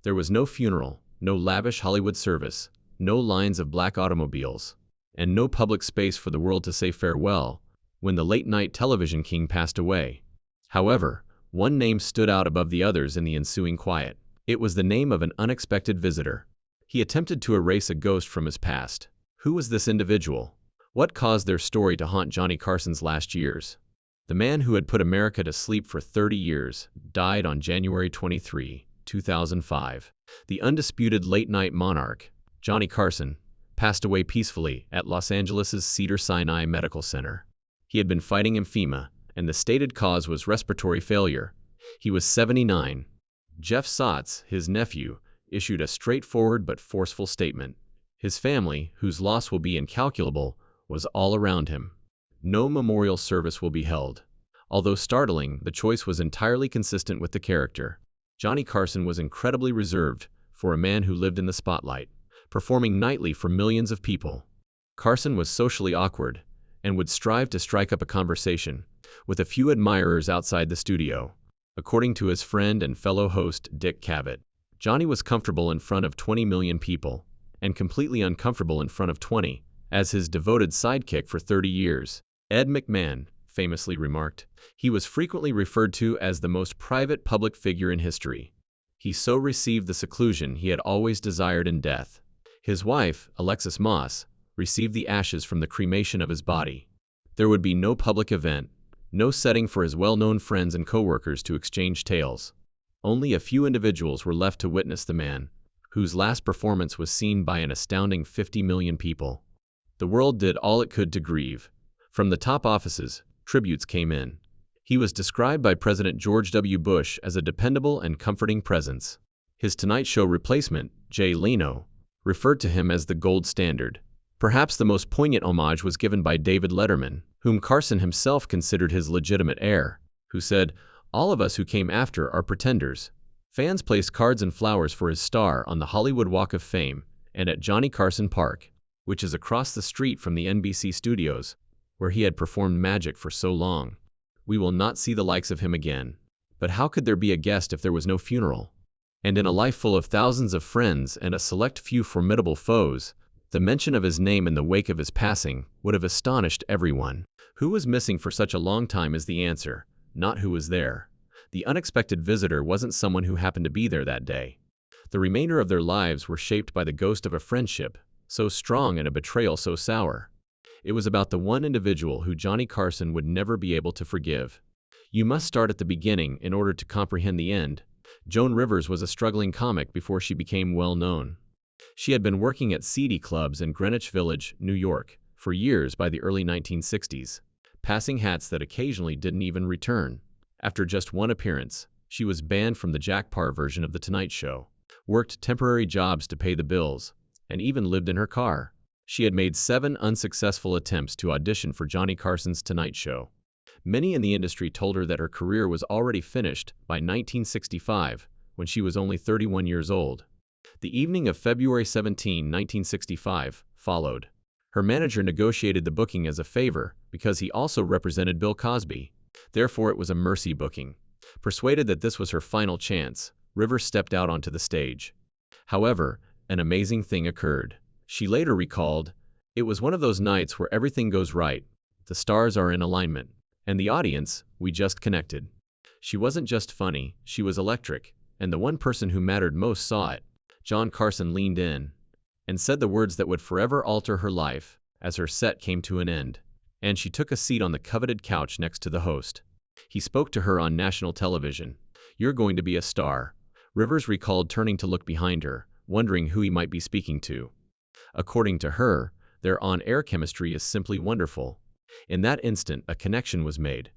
There was no funeral, no lavish Hollywood service, no lines of black automobiles, and no public space for the world to say farewell when the late-night television king passed away. However, one name stood out above the others in the ensuing quiet. It was the name of an unexpected visitor. He attempted to erase a ghost from his past. Who was this individual? What caused their story to haunt Johnny Carson's last years? The man who had put America to sleep for 30 years died on January 23, 2005. The undisputed late-night monarch, Johnny Carson, passed away peacefully at Los Angeles' Cedars-Sinai Medical Center. He had been fighting emphysema, and the stated cause was respiratory failure. He was 79. Jeff Sotz, his nephew, issued a straightforward but forceful statement. His family, whose loss will be incalculable, was all around him. No memorial service will be held. Although startling, the choice was entirely consistent with the character. Johnny Carson was incredibly reserved for a man who lived in the spotlight, performing nightly for millions of people. Carson was socially awkward and would strive to strike up a conversation with a few admirers outside the studio. According to his friend and fellow host Dick Cavett, Johnny was comfortable in front of 20 million people and completely uncomfortable in front of 20, as his devoted sidekick for 30 years. Ed McMahon famously remarked, he was frequently referred to as the most private public figure in history. He so received the seclusion he had always desired in death. His wife, Alexis Moss, received the ashes from the cremation of his body. There would be no public event, no setting for his well-known friends and co-workers to exchange tales. Only a few individuals were left to witness the man, whose last performance was seen by an astounding 50 million people. The world did all it could to grieve. From the top offices, tributes came in. He was described by President George W. Bush as a dependable and comforting presence. His Tonight Show replacement, Jay Leno, referred to him as the gold standard. Perhaps the most poignant homage was given by David Letterman, whom Carson himself considered his legitimate heir, who said, "All of us who came after are pretenders." Fans placed cards and flowers for his star on the Hollywood Walk of Fame and at Johnny Carson Park, which is across the street from the NBC studios, where he had performed magic for so long. We will not see the likes of him again. But how could there be a guest if there was no funeral? And in a life full of thousands of friends and a select few formidable foes, the mention of his name in the wake of his passing would have astonished everyone. Who was missing for such a long time is the answer, not who was there. The unexpected visitor wasn't someone who happened to be there that day. The remainder of their lives were shaped by the ghost of a friendship so strong and a betrayal so sour. It was about the one individual who Johnny Carson would never be able to forgive. You must start at the beginning in order to comprehend the end. Joan Rivers was a struggling comic before she became well known. She had been working at seedy clubs in Greenwich Village, New York, for years by the early 1960s, passing hats that occasionally didn't even return. After just one appearance, she was banned from the Jack Paar version of The Tonight Show, worked temporary jobs to pay the bills, and even lived in her car. She had made 7 unsuccessful attempts to audition for Johnny Carson's Tonight Show. Many in the industry told her that her career was already finished by 1965, when she was only 31 years old. The evening of February 17, 1965, followed. Her manager negotiated the booking as a favor because he also represented Bill Cosby. Therefore, it was a mercy booking. Persuaded that this was her final chance, Rivers stepped out onto the stage. However, an amazing thing occurred. She later recalled, "It was one of those nights where everything goes right, the stars are in alignment, and the audience, we just connected." She wasn't just funny, she was electric, and the one person who mattered most saw it. John Carson leaned in and said the words that would forever alter her life as her set came to an end, and she took a seat on the coveted couch next to the host. He spoke to her on national television. "You're going to be a star." Rivers recalled turning to look behind her, wondering who he might be speaking to. According to her, their on-air chemistry is simply wonderful. In that instant, a connection was made.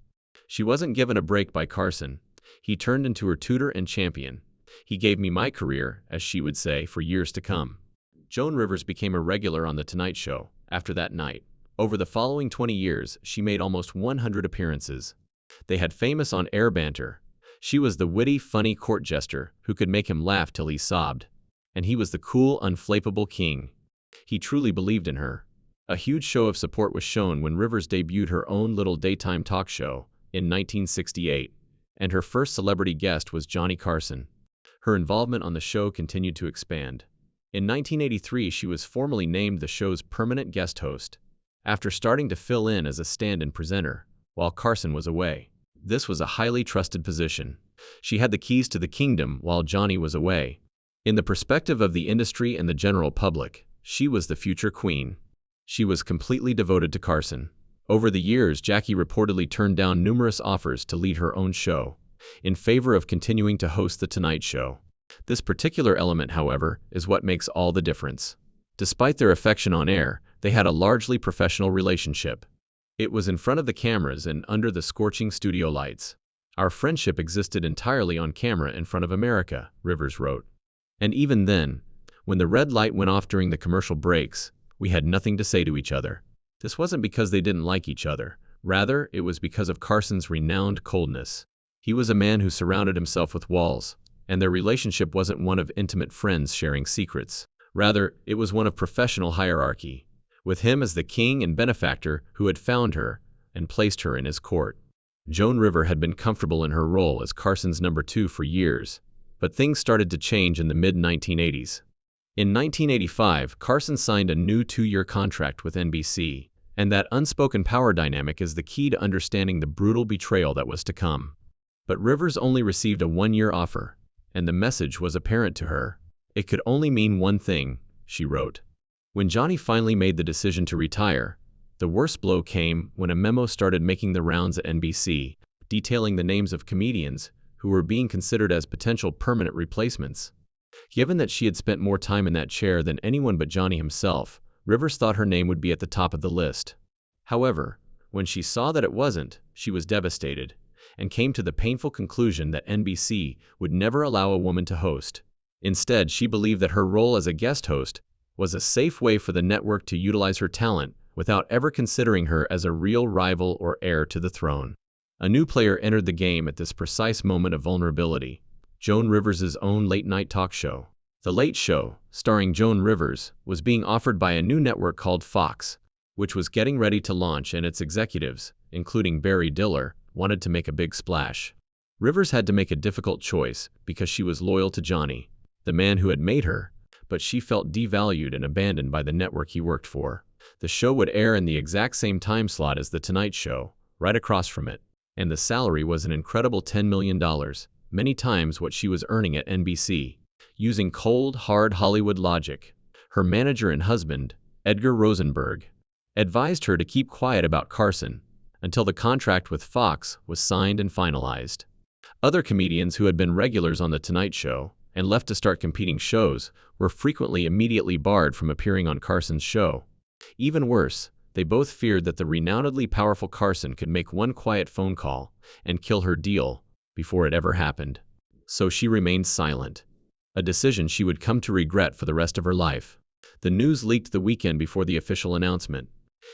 She wasn't given a break by Carson. He turned into her tutor and champion. "He gave me my career," as she would say, for years to come. Joan Rivers became a regular on The Tonight Show after that night. Over the following 20 years, she made almost 100 appearances. They had famous on-air banter. She was the witty, funny court jester who could make him laugh till he sobbed. And he was the cool, unflappable king. He truly believed in her. A huge show of support was shown when Rivers debuted her own little daytime talk show in 1968, and her first celebrity guest was Johnny Carson. Her involvement on the show continued to expand. In 1983, she was formally named the show's permanent guest host, after starting to fill in as a stand-in presenter while Carson was away. This was a highly trusted position. She had the keys to the kingdom while Johnny was away. In the perspective of the industry and the general public, she was the future queen. She was completely devoted to Carson. Over the years, Jackie reportedly turned down numerous offers to lead her own show, in favor of continuing to host The Tonight Show. This particular element, however, is what makes all the difference. Despite their affection on air, they had a largely professional relationship. It was in front of the cameras and under the scorching studio lights. Our friendship existed entirely on camera in front of America, Rivers wrote. And even then, when the red light went off during the commercial breaks, we had nothing to say to each other. This wasn't because they didn't like each other. Rather, it was because of Carson's renowned coldness. He was a man who surrounded himself with walls, and their relationship wasn't one of intimate friends sharing secrets. Rather, it was one of professional hierarchy, with him as the king and benefactor who had found her and placed her in his court. Joan Rivers had been comfortable in her role as Carson's number 2 for years, but things started to change in the mid-1980s. In 1985, Carson signed a new 2-year contract with NBC, and that unspoken power dynamic is the key to understanding the brutal betrayal that was to come. But Rivers only received a 1-year offer, and the message was apparent to her. It could only mean one thing, she wrote. When Johnny finally made the decision to retire, the worst blow came when a memo started making the rounds at NBC, detailing the names of comedians who were being considered as potential permanent replacements. Given that she had spent more time in that chair than anyone but Johnny himself, Rivers thought her name would be at the top of the list. However, when she saw that it wasn't, she was devastated, and came to the painful conclusion that NBC would never allow a woman to host. Instead, she believed that her role as a guest host was a safe way for the network to utilize her talent without ever considering her as a real rival or heir to the throne. A new player entered the game at this precise moment of vulnerability: Joan Rivers' own late-night talk show. The Late Show, starring Joan Rivers, was being offered by a new network called Fox, which was getting ready to launch, and its executives, including Barry Diller, wanted to make a big splash. Rivers had to make a difficult choice because she was loyal to Johnny, the man who had made her, but she felt devalued and abandoned by the network he worked for. The show would air in the exact same time slot as The Tonight Show, right across from it, and the salary was an incredible $10 million, many times what she was earning at NBC. Using cold, hard Hollywood logic, her manager and husband, Edgar Rosenberg, advised her to keep quiet about Carson until the contract with Fox was signed and finalized. Other comedians who had been regulars on The Tonight Show and left to start competing shows were frequently immediately barred from appearing on Carson's show. Even worse, they both feared that the renownedly powerful Carson could make one quiet phone call and kill her deal before it ever happened. So she remained silent, a decision she would come to regret for the rest of her life. The news leaked the weekend before the official announcement.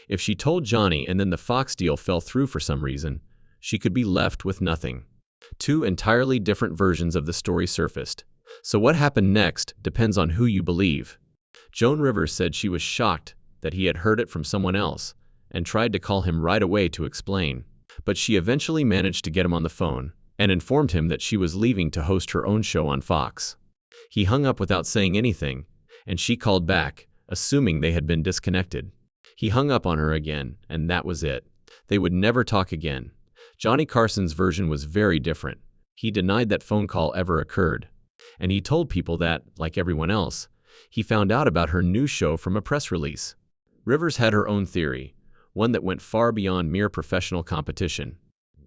If she told Johnny and then the Fox deal fell through for some reason, she could be left with nothing. 2 entirely different versions of the story surfaced. So what happened next depends on who you believe. Joan Rivers said she was shocked that he had heard it from someone else and tried to call him right away to explain. But she eventually managed to get him on the phone and informed him that she was leaving to host her own show on Fox. He hung up without saying anything, and she called back, assuming they had been disconnected. He hung up on her again, and that was it. They would never talk again. Johnny Carson's version was very different. He denied that phone call ever occurred, and he told people that, like everyone else, he found out about her new show from a press release. Rivers had her own theory, one that went far beyond mere professional competition.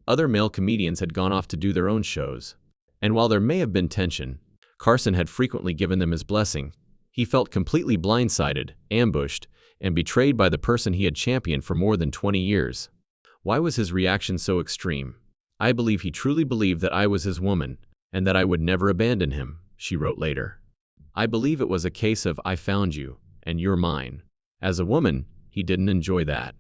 Other male comedians had gone off to do their own shows, and while there may have been tension, Carson had frequently given them his blessing. He felt completely blindsided, ambushed, and betrayed by the person he had championed for more than 20 years. Why was his reaction so extreme? I believe he truly believed that I was his woman, and that I would never abandon him, she wrote later. I believe it was a case of I found you, and you're mine. As a woman, he didn't enjoy that.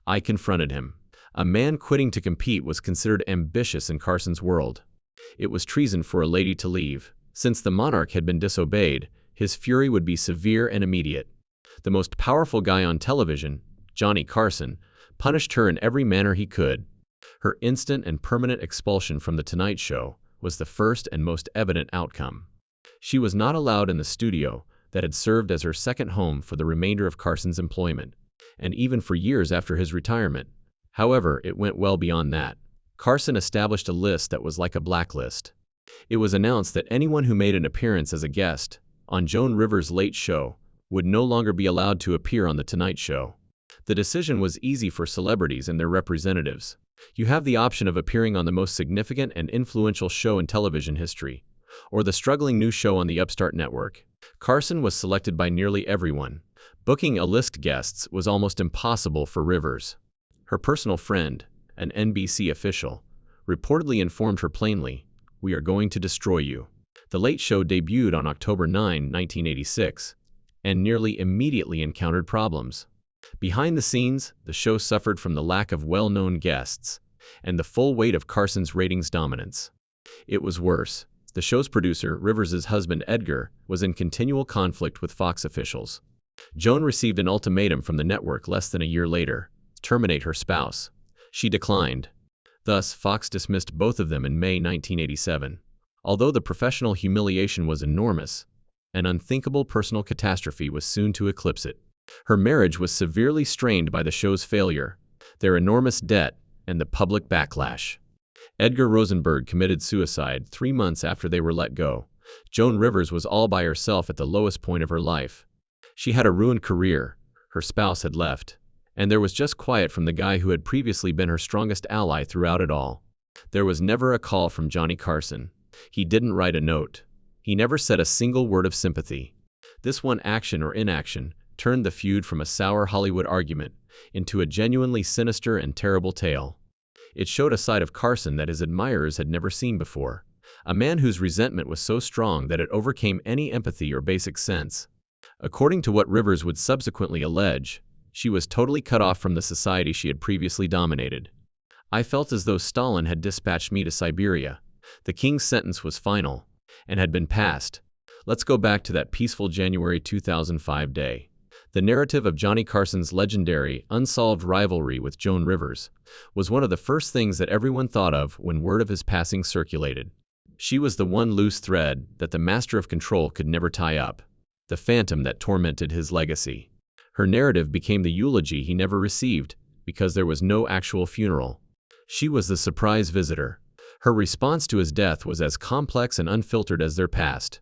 I confronted him. A man quitting to compete was considered ambitious in Carson's world. It was treason for a lady to leave. Since the monarch had been disobeyed, his fury would be severe and immediate. The most powerful guy on television, Johnny Carson, punished her in every manner he could. Her instant and permanent expulsion from The Tonight Show was the first and most evident outcome. She was not allowed in the studio that had served as her second home for the remainder of Carson's employment, and even for years after his retirement. However, it went well beyond that. Carson established a list that was like a blacklist. It was announced that anyone who made an appearance as a guest on Joan Rivers' Late Show would no longer be allowed to appear on The Tonight Show. The decision was easy for celebrities and their representatives. You have the option of appearing on the most significant and influential show in television history, or the struggling new show on the upstart network. Carson was selected by nearly everyone. Booking A-list guests was almost impossible for Rivers. Her personal friend, an NBC official, reportedly informed her plainly, "We are going to destroy you." The Late Show debuted on October 9, 1986, and nearly immediately encountered problems. Behind the scenes, the show suffered from the lack of well-known guests and the full weight of Carson's ratings dominance. It was worse. The show's producer, Rivers' husband Edgar, was in continual conflict with Fox officials. Joan received an ultimatum from the network less than a year later: terminate her spouse. She declined. Thus, Fox dismissed both of them in May 1987. Although the professional humiliation was enormous, an unthinkable personal catastrophe was soon to eclipse it. Her marriage was severely strained by the show's failure, their enormous debt, and the public backlash. Edgar Rosenberg committed suicide 3 months after they were let go. Joan Rivers was all by herself at the lowest point of her life. She had a ruined career, her spouse had left, and there was just quiet from the guy who had previously been her strongest ally throughout it all. There was never a call from Johnny Carson. He didn't write a note. He never said a single word of sympathy. This one action or inaction turned the feud from a sour Hollywood argument into a genuinely sinister and terrible tale. It showed a side of Carson that his admirers had never seen before, a man whose resentment was so strong that it overcame any empathy or basic sense. According to what Rivers would subsequently allege, she was totally cut off from the society she had previously dominated. "I felt as though Stalin had dispatched me to Siberia. The king's sentence was final, and had been passed. Let's go back to that peaceful January 2005 day." The narrative of Johnny Carson's legendary, unsolved rivalry with Joan Rivers was one of the first things that everyone thought of when word of his passing circulated. She was the one loose thread that the master of control could never tie up, the phantom that tormented his legacy. Her narrative became the eulogy he never received, because there was no actual funeral. She was the surprise visitor. Her response to his death was as complex and unfiltered as their past.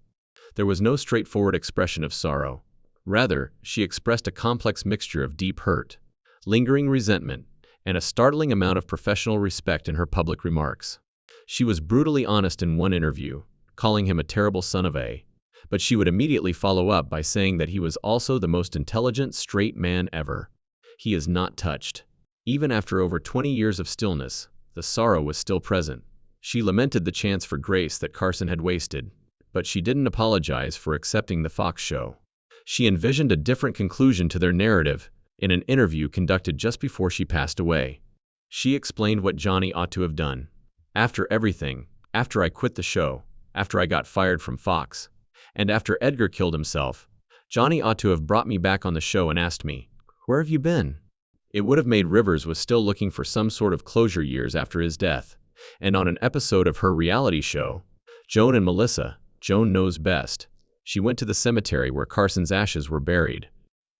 There was no straightforward expression of sorrow. Rather, she expressed a complex mixture of deep hurt, lingering resentment, and a startling amount of professional respect in her public remarks. She was brutally honest in one interview, calling him a terrible son of a, but she would immediately follow up by saying that he was also the most intelligent straight man ever. He is not touched. Even after over 20 years of stillness, the sorrow was still present. She lamented the chance for grace that Carson had wasted, but she didn't apologize for accepting the Fox show. She envisioned a different conclusion to their narrative in an interview conducted just before she passed away. She explained what Johnny ought to have done. "After everything, after I quit the show, after I got fired from Fox, and after Edgar killed himself, Johnny ought to have brought me back on the show and asked me, 'Where have you been?'" It would have made Rivers was still looking for some sort of closure years after his death, and on an episode of her reality show, Joan and Melissa, Joan Knows Best, she went to the cemetery where Carson's ashes were buried.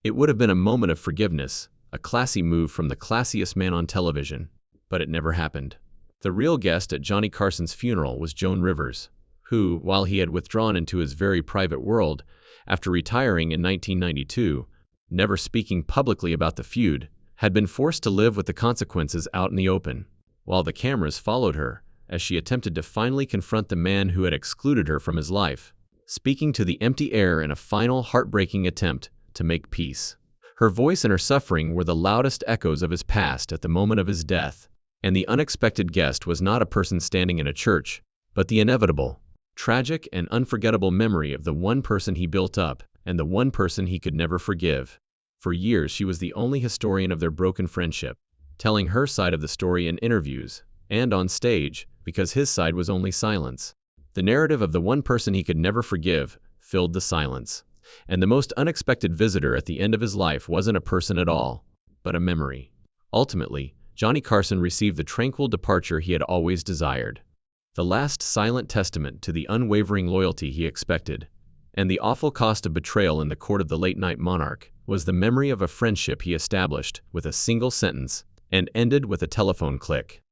It would have been a moment of forgiveness, a classy move from the classiest man on television, but it never happened. The real guest at Johnny Carson's funeral was Joan Rivers, who, while he had withdrawn into his very private world after retiring in 1992, never speaking publicly about the feud, had been forced to live with the consequences out in the open, while the cameras followed her as she attempted to finally confront the man who had excluded her from his life, speaking to the empty air in a final heartbreaking attempt to make peace. Her voice and her suffering were the loudest echoes of his past at the moment of his death, and the unexpected guest was not a person standing in a church, but the inevitable, tragic and unforgettable memory of the one person he built up and the one person he could never forgive. For years she was the only historian of their broken friendship, telling her side of the story in interviews and on stage, because his side was only silence. The narrative of the one person he could never forgive filled the silence, and the most unexpected visitor at the end of his life wasn't a person at all, but a memory. Ultimately, Johnny Carson received the tranquil departure he had always desired. the last silent testament to the unwavering loyalty he expected. And the awful cost of betrayal in the court of the late-night monarch was the memory of a friendship he established with a single sentence and ended with a telephone click.